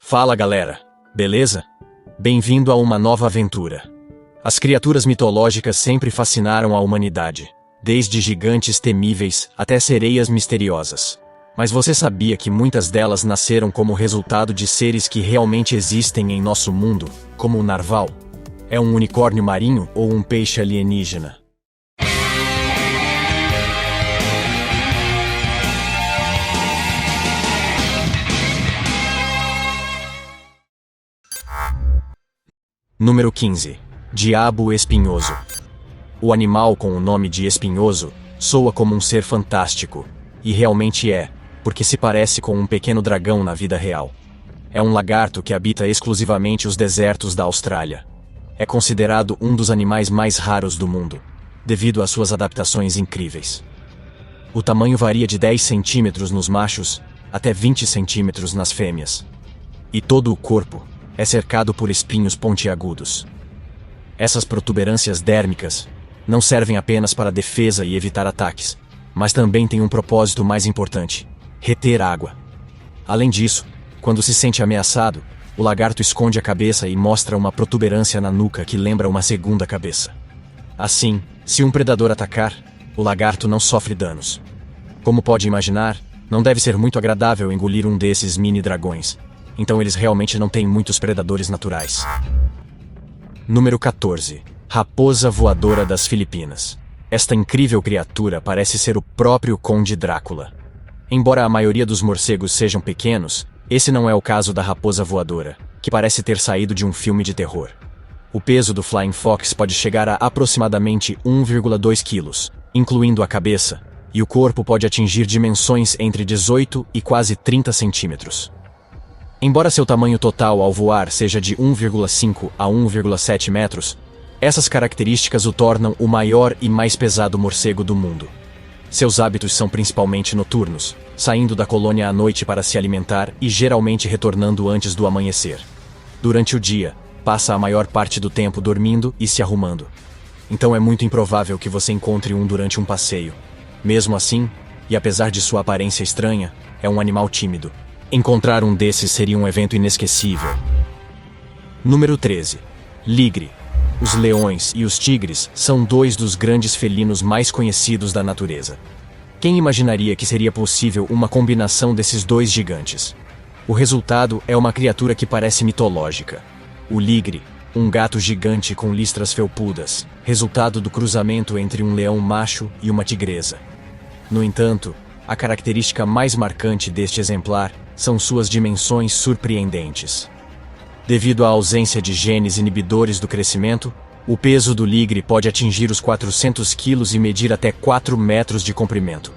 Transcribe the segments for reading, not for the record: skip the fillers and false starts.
Fala galera, beleza? Bem-vindo a uma nova aventura. As criaturas mitológicas sempre fascinaram a humanidade, desde gigantes temíveis até sereias misteriosas. Mas você sabia que muitas delas nasceram como resultado de seres que realmente existem em nosso mundo, como o narval? É um unicórnio marinho ou um peixe alienígena? Número 15. Diabo espinhoso. O animal com o nome de espinhoso soa como um ser fantástico, e realmente é, porque se parece com um pequeno dragão na vida real. É um lagarto que habita exclusivamente os desertos da Austrália. É considerado um dos animais mais raros do mundo, devido às suas adaptações incríveis. O tamanho varia de 10 centímetros nos machos até 20 centímetros nas fêmeas. E todo o corpo é cercado por espinhos pontiagudos. Essas protuberâncias dérmicas não servem apenas para defesa e evitar ataques, mas também têm um propósito mais importante: reter água. Além disso, quando se sente ameaçado, o lagarto esconde a cabeça e mostra uma protuberância na nuca que lembra uma segunda cabeça. Assim, se um predador atacar, o lagarto não sofre danos. Como pode imaginar, não deve ser muito agradável engolir um desses mini-dragões. Então eles realmente não têm muitos predadores naturais. Número 14. Raposa voadora das Filipinas. Esta incrível criatura parece ser o próprio Conde Drácula. Embora a maioria dos morcegos sejam pequenos, esse não é o caso da raposa voadora, que parece ter saído de um filme de terror. O peso do Flying Fox pode chegar a aproximadamente 1,2 quilos, incluindo a cabeça, e o corpo pode atingir dimensões entre 18 e quase 30 centímetros. Embora seu tamanho total ao voar seja de 1,5 a 1,7 metros, essas características o tornam o maior e mais pesado morcego do mundo. Seus hábitos são principalmente noturnos, saindo da colônia à noite para se alimentar e geralmente retornando antes do amanhecer. Durante o dia, passa a maior parte do tempo dormindo e se arrumando. Então é muito improvável que você encontre um durante um passeio. Mesmo assim, e apesar de sua aparência estranha, é um animal tímido. Encontrar um desses seria um evento inesquecível. Número 13. Ligre. Os leões e os tigres são dois dos grandes felinos mais conhecidos da natureza. Quem imaginaria que seria possível uma combinação desses dois gigantes? O resultado é uma criatura que parece mitológica. O ligre, um gato gigante com listras felpudas, resultado do cruzamento entre um leão macho e uma tigresa. No entanto, a característica mais marcante deste exemplar são suas dimensões surpreendentes. Devido à ausência de genes inibidores do crescimento, o peso do ligre pode atingir os 400 quilos e medir até 4 metros de comprimento,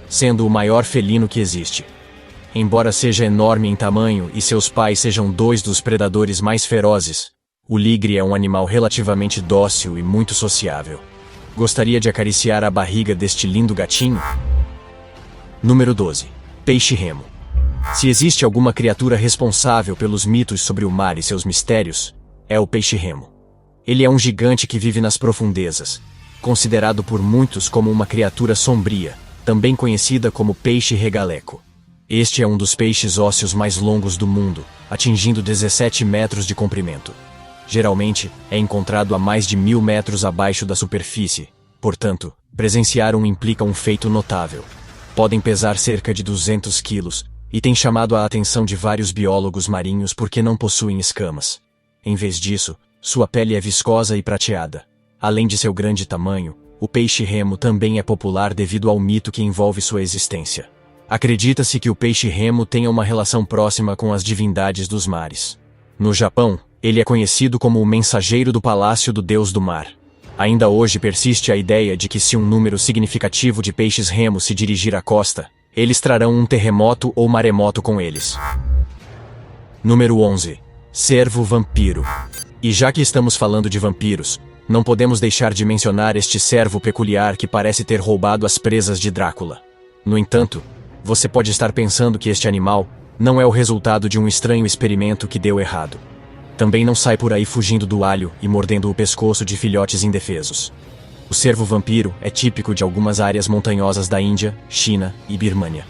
sendo o maior felino que existe. Embora seja enorme em tamanho e seus pais sejam dois dos predadores mais ferozes, o ligre é um animal relativamente dócil e muito sociável. Gostaria de acariciar a barriga deste lindo gatinho? Número 12. Peixe-remo. Se existe alguma criatura responsável pelos mitos sobre o mar e seus mistérios, é o peixe-remo. Ele é um gigante que vive nas profundezas, considerado por muitos como uma criatura sombria, também conhecida como peixe regaleco. Este é um dos peixes ósseos mais longos do mundo, atingindo 17 metros de comprimento. Geralmente, é encontrado a mais de 1.000 metros abaixo da superfície, portanto, presenciar um implica um feito notável. Podem pesar cerca de 200 quilos, e tem chamado a atenção de vários biólogos marinhos porque não possuem escamas. Em vez disso, sua pele é viscosa e prateada. Além de seu grande tamanho, o peixe-remo também é popular devido ao mito que envolve sua existência. Acredita-se que o peixe-remo tenha uma relação próxima com as divindades dos mares. No Japão, ele é conhecido como o mensageiro do palácio do deus do mar. Ainda hoje persiste a ideia de que se um número significativo de peixes-remo se dirigir à costa, eles trarão um terremoto ou maremoto com eles. Número 11. Cervo-vampiro. E já que estamos falando de vampiros, não podemos deixar de mencionar este cervo peculiar que parece ter roubado as presas de Drácula. No entanto, você pode estar pensando que este animal não é o resultado de um estranho experimento que deu errado. Também não sai por aí fugindo do alho e mordendo o pescoço de filhotes indefesos. O cervo-vampiro é típico de algumas áreas montanhosas da Índia, China e Birmânia.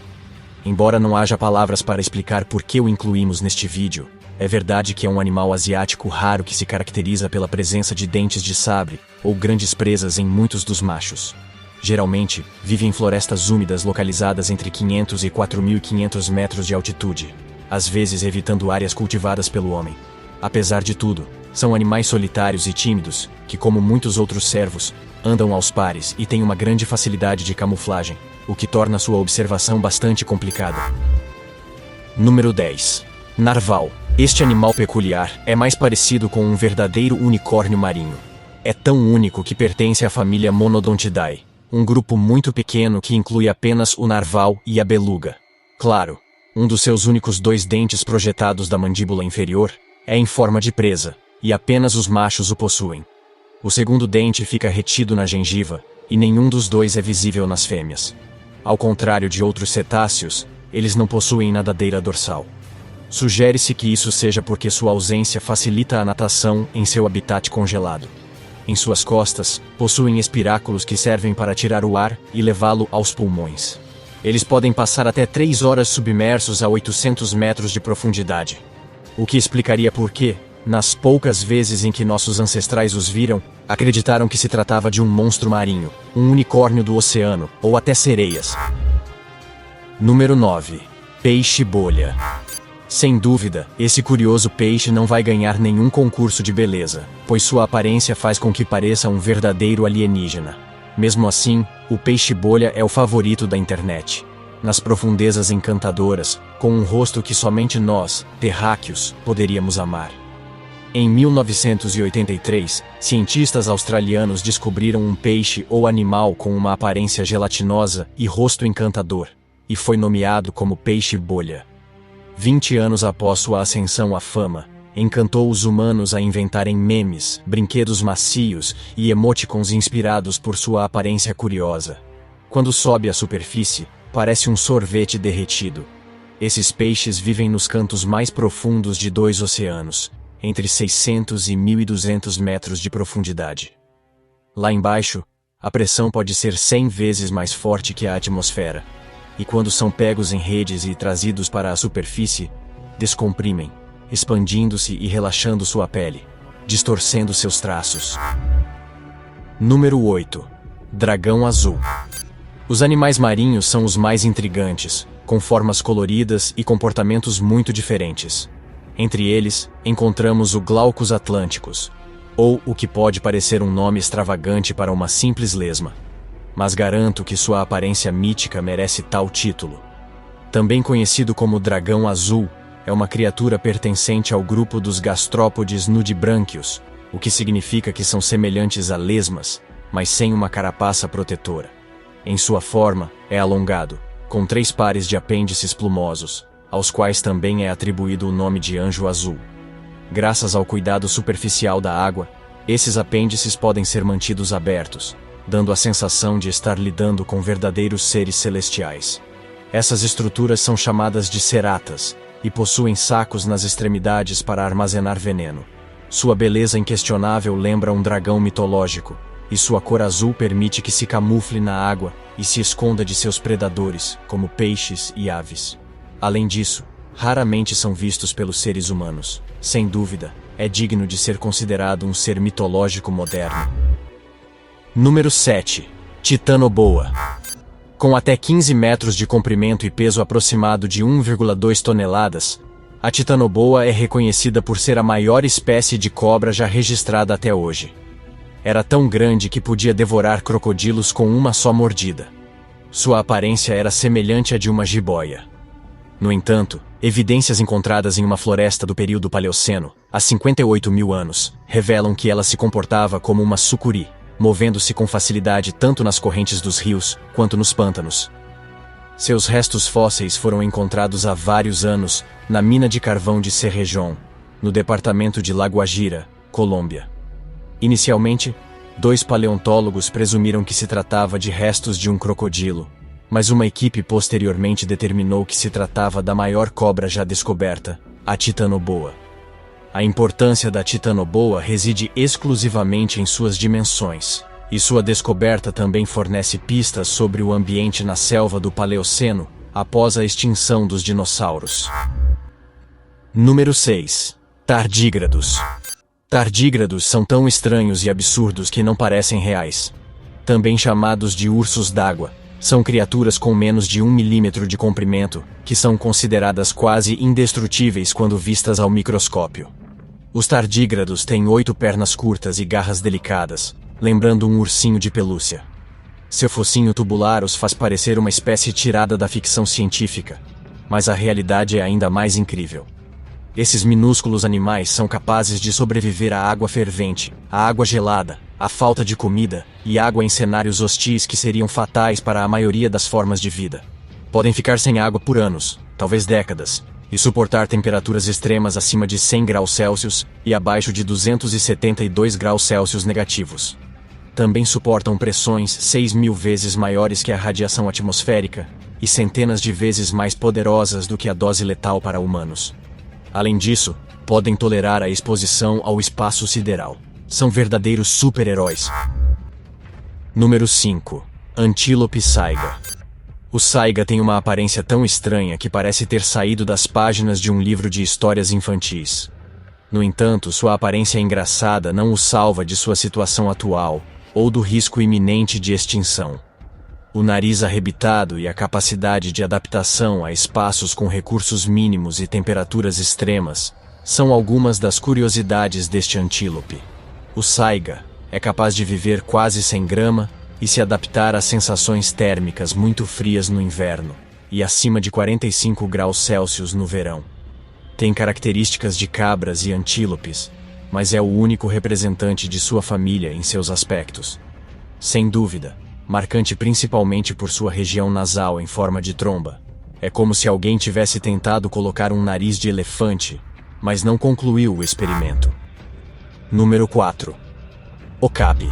Embora não haja palavras para explicar por que o incluímos neste vídeo, É verdade que é um animal asiático raro que se caracteriza pela presença de dentes de sabre ou grandes presas em muitos dos machos. Geralmente, vive em florestas úmidas localizadas entre 500 e 4.500 metros de altitude, às vezes evitando áreas cultivadas pelo homem. Apesar de tudo, são animais solitários e tímidos, que, como muitos outros cervos, andam aos pares e têm uma grande facilidade de camuflagem, o que torna sua observação bastante complicada. Número 10. Narval. Este animal peculiar é mais parecido com um verdadeiro unicórnio marinho. É tão único que pertence à família Monodontidae, um grupo muito pequeno que inclui apenas o narval e a beluga. Claro, um dos seus únicos 2 dentes projetados da mandíbula inferior é em forma de presa, e apenas os machos o possuem. O segundo dente fica retido na gengiva, e nenhum dos 2 é visível nas fêmeas. Ao contrário de outros cetáceos, eles não possuem nadadeira dorsal. Sugere-se que isso seja porque sua ausência facilita a natação em seu habitat congelado. Em suas costas, possuem espiráculos que servem para tirar o ar e levá-lo aos pulmões. Eles podem passar até 3 horas submersos a 800 metros de profundidade. O que explicaria por que, nas poucas vezes em que nossos ancestrais os viram, acreditaram que se tratava de um monstro marinho, um unicórnio do oceano, ou até sereias. Número 9. Peixe-bolha. Sem dúvida, esse curioso peixe não vai ganhar nenhum concurso de beleza, pois sua aparência faz com que pareça um verdadeiro alienígena. Mesmo assim, o peixe-bolha é o favorito da internet. Nas profundezas encantadoras, com um rosto que somente nós, terráqueos, poderíamos amar. Em 1983, cientistas australianos descobriram um peixe ou animal com uma aparência gelatinosa e rosto encantador, e foi nomeado como peixe-bolha. 20 anos após sua ascensão à fama, encantou os humanos a inventarem memes, brinquedos macios e emoticons inspirados por sua aparência curiosa. Quando sobe à superfície, parece um sorvete derretido. Esses peixes vivem nos cantos mais profundos de 2 oceanos, entre 600 e 1.200 metros de profundidade. Lá embaixo, a pressão pode ser 100 vezes mais forte que a atmosfera, e quando são pegos em redes e trazidos para a superfície, descomprimem, expandindo-se e relaxando sua pele, distorcendo seus traços. Número 8. Dragão azul. Os animais marinhos são os mais intrigantes, com formas coloridas e comportamentos muito diferentes. Entre eles, encontramos o Glaucus atlanticus, ou o que pode parecer um nome extravagante para uma simples lesma. Mas garanto que sua aparência mítica merece tal título. Também conhecido como dragão azul, é uma criatura pertencente ao grupo dos gastrópodes nudibranquios, o que significa que são semelhantes a lesmas, mas sem uma carapaça protetora. Em sua forma, é alongado, com 3 pares de apêndices plumosos, aos quais também é atribuído o nome de anjo azul. Graças ao cuidado superficial da água, esses apêndices podem ser mantidos abertos, dando a sensação de estar lidando com verdadeiros seres celestiais. Essas estruturas são chamadas de ceratas, e possuem sacos nas extremidades para armazenar veneno. Sua beleza inquestionável lembra um dragão mitológico, e sua cor azul permite que se camufle na água e se esconda de seus predadores, como peixes e aves. Além disso, raramente são vistos pelos seres humanos. Sem dúvida, é digno de ser considerado um ser mitológico moderno. Número 7. Titanoboa. Com até 15 metros de comprimento e peso aproximado de 1,2 toneladas, a titanoboa é reconhecida por ser a maior espécie de cobra já registrada até hoje. Era tão grande que podia devorar crocodilos com uma só mordida. Sua aparência era semelhante à de uma jiboia. No entanto, evidências encontradas em uma floresta do período Paleoceno, há 58 mil anos, revelam que ela se comportava como uma sucuri, movendo-se com facilidade tanto nas correntes dos rios quanto nos pântanos. Seus restos fósseis foram encontrados há vários anos na mina de carvão de Cerrejón, no departamento de La Guajira, Colômbia. Inicialmente, 2 paleontólogos presumiram que se tratava de restos de um crocodilo, mas uma equipe posteriormente determinou que se tratava da maior cobra já descoberta, a titanoboa. A importância da titanoboa reside exclusivamente em suas dimensões, e sua descoberta também fornece pistas sobre o ambiente na selva do Paleoceno após a extinção dos dinossauros. Número 6. Tardígrados. Tardígrados são tão estranhos e absurdos que não parecem reais. Também chamados de ursos d'água, são criaturas com menos de 1 milímetro de comprimento, que são consideradas quase indestrutíveis quando vistas ao microscópio. Os tardígrados têm 8 pernas curtas e garras delicadas, lembrando um ursinho de pelúcia. Seu focinho tubular os faz parecer uma espécie tirada da ficção científica, mas a realidade é ainda mais incrível. Esses minúsculos animais são capazes de sobreviver à água fervente, à água gelada, à falta de comida e água em cenários hostis que seriam fatais para a maioria das formas de vida. Podem ficar sem água por anos, talvez décadas, e suportar temperaturas extremas acima de 100 graus Celsius e abaixo de 272 graus Celsius negativos. Também suportam pressões 6.000 vezes maiores que a radiação atmosférica e centenas de vezes mais poderosas do que a dose letal para humanos. Além disso, podem tolerar a exposição ao espaço sideral. São verdadeiros super-heróis. Número 5. Antílope saiga. O saiga tem uma aparência tão estranha que parece ter saído das páginas de um livro de histórias infantis. No entanto, sua aparência engraçada não o salva de sua situação atual ou do risco iminente de extinção. O nariz arrebitado e a capacidade de adaptação a espaços com recursos mínimos e temperaturas extremas são algumas das curiosidades deste antílope. O saiga é capaz de viver quase sem grama e se adaptar a sensações térmicas muito frias no inverno e acima de 45 graus Celsius no verão. Tem características de cabras e antílopes, mas é o único representante de sua família em seus aspectos. Sem dúvida, marcante principalmente por sua região nasal em forma de tromba. É como se alguém tivesse tentado colocar um nariz de elefante, mas não concluiu o experimento. Número 4. Okapi.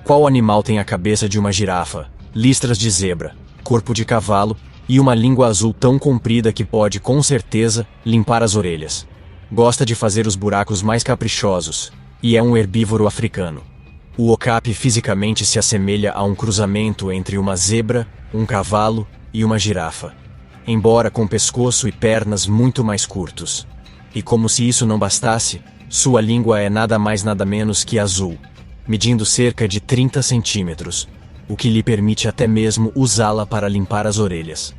Qual animal tem a cabeça de uma girafa, listras de zebra, corpo de cavalo e uma língua azul tão comprida que pode, com certeza, limpar as orelhas? Gosta de fazer os buracos mais caprichosos, e é um herbívoro africano. O okapi fisicamente se assemelha a um cruzamento entre uma zebra, um cavalo e uma girafa, embora com pescoço e pernas muito mais curtos. E como se isso não bastasse, sua língua é nada mais nada menos que azul, medindo cerca de 30 centímetros, o que lhe permite até mesmo usá-la para limpar as orelhas.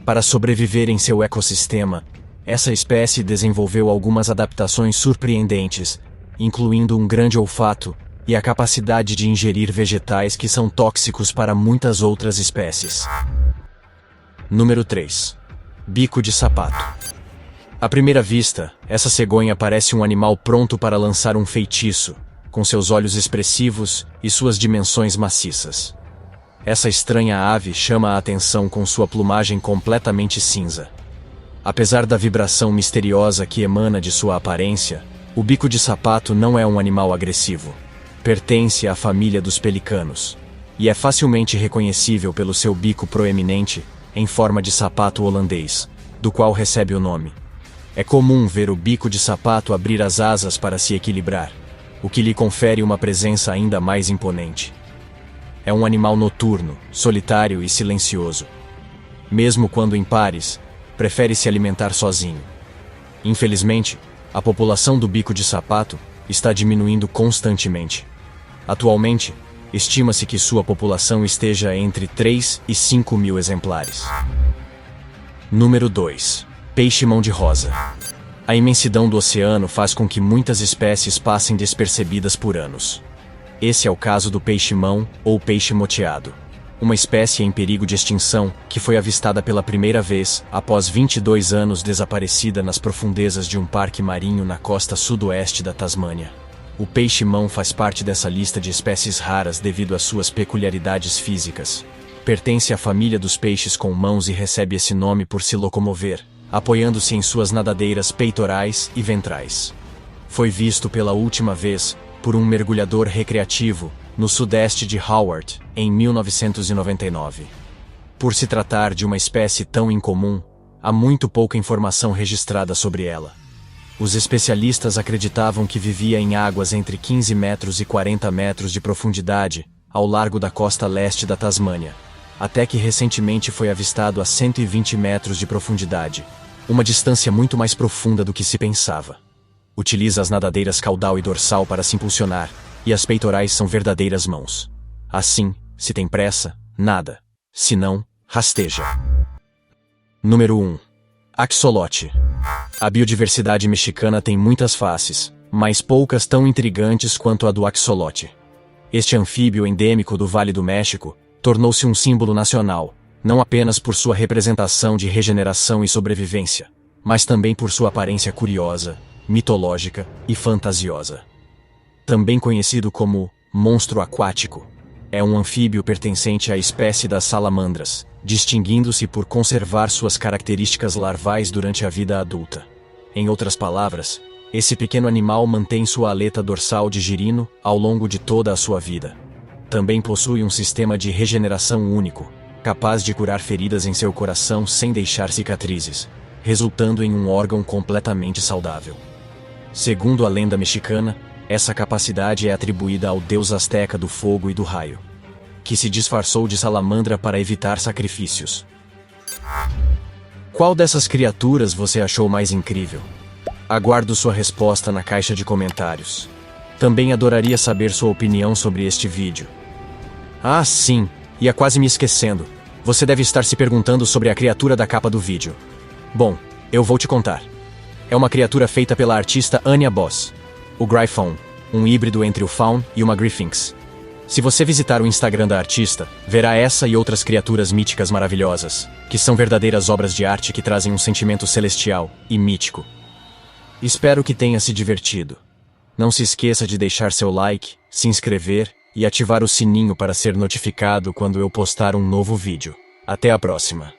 Para sobreviver em seu ecossistema, essa espécie desenvolveu algumas adaptações surpreendentes, incluindo um grande olfato e a capacidade de ingerir vegetais que são tóxicos para muitas outras espécies. Número 3. Bico de sapato. À primeira vista, essa cegonha parece um animal pronto para lançar um feitiço, com seus olhos expressivos e suas dimensões maciças. Essa estranha ave chama a atenção com sua plumagem completamente cinza. Apesar da vibração misteriosa que emana de sua aparência, o bico de sapato não é um animal agressivo. Pertence à família dos pelicanos, e é facilmente reconhecível pelo seu bico proeminente, em forma de sapato holandês, do qual recebe o nome. É comum ver o bico de sapato abrir as asas para se equilibrar, o que lhe confere uma presença ainda mais imponente. É um animal noturno, solitário e silencioso. Mesmo quando em pares, prefere se alimentar sozinho. Infelizmente, a população do bico de sapato está diminuindo constantemente. Atualmente, estima-se que sua população esteja entre 3 e 5 mil exemplares. Número 2. Peixe-mão de rosa. A imensidão do oceano faz com que muitas espécies passem despercebidas por anos. Esse é o caso do peixe-mão ou peixe moteado, uma espécie em perigo de extinção que foi avistada pela primeira vez após 22 anos desaparecida nas profundezas de um parque marinho na costa sudoeste da Tasmânia. O peixe-mão faz parte dessa lista de espécies raras devido às suas peculiaridades físicas. Pertence à família dos peixes com mãos e recebe esse nome por se locomover, apoiando-se em suas nadadeiras peitorais e ventrais. Foi visto pela última vez por um mergulhador recreativo no sudeste de Howard, em 1999. Por se tratar de uma espécie tão incomum, há muito pouca informação registrada sobre ela. Os especialistas acreditavam que vivia em águas entre 15 metros e 40 metros de profundidade, ao largo da costa leste da Tasmânia, até que recentemente foi avistado a 120 metros de profundidade. uma distância muito mais profunda do que se pensava. Utiliza as nadadeiras caudal e dorsal para se impulsionar, e as peitorais são verdadeiras mãos. Assim, se tem pressa, nada. Se não, rasteja. Número 1. Axolote. A biodiversidade mexicana tem muitas faces, mas poucas tão intrigantes quanto a do axolote. Este anfíbio endêmico do Vale do México tornou-se um símbolo nacional, não apenas por sua representação de regeneração e sobrevivência, mas também por sua aparência curiosa, mitológica e fantasiosa. Também conhecido como monstro aquático, é um anfíbio pertencente à espécie das salamandras, distinguindo-se por conservar suas características larvais durante a vida adulta. Em outras palavras, esse pequeno animal mantém sua aleta dorsal de girino ao longo de toda a sua vida. Também possui um sistema de regeneração único, capaz de curar feridas em seu coração sem deixar cicatrizes, resultando em um órgão completamente saudável. Segundo a lenda mexicana, essa capacidade é atribuída ao deus azteca do fogo e do raio, que se disfarçou de salamandra para evitar sacrifícios. Qual dessas criaturas você achou mais incrível? Aguardo sua resposta na caixa de comentários. Também adoraria saber sua opinião sobre este vídeo. Ah, sim, ia quase me esquecendo. Você deve estar se perguntando sobre a criatura da capa do vídeo. Bom, eu vou te contar. É uma criatura feita pela artista Anya Boss, o Gryphon, um híbrido entre o Faun e uma Gryphinx. Se você visitar o Instagram da artista, verá essa e outras criaturas míticas maravilhosas, que são verdadeiras obras de arte que trazem um sentimento celestial e mítico. Espero que tenha se divertido. Não se esqueça de deixar seu like, se inscrever e ativar o sininho para ser notificado quando eu postar um novo vídeo. Até a próxima!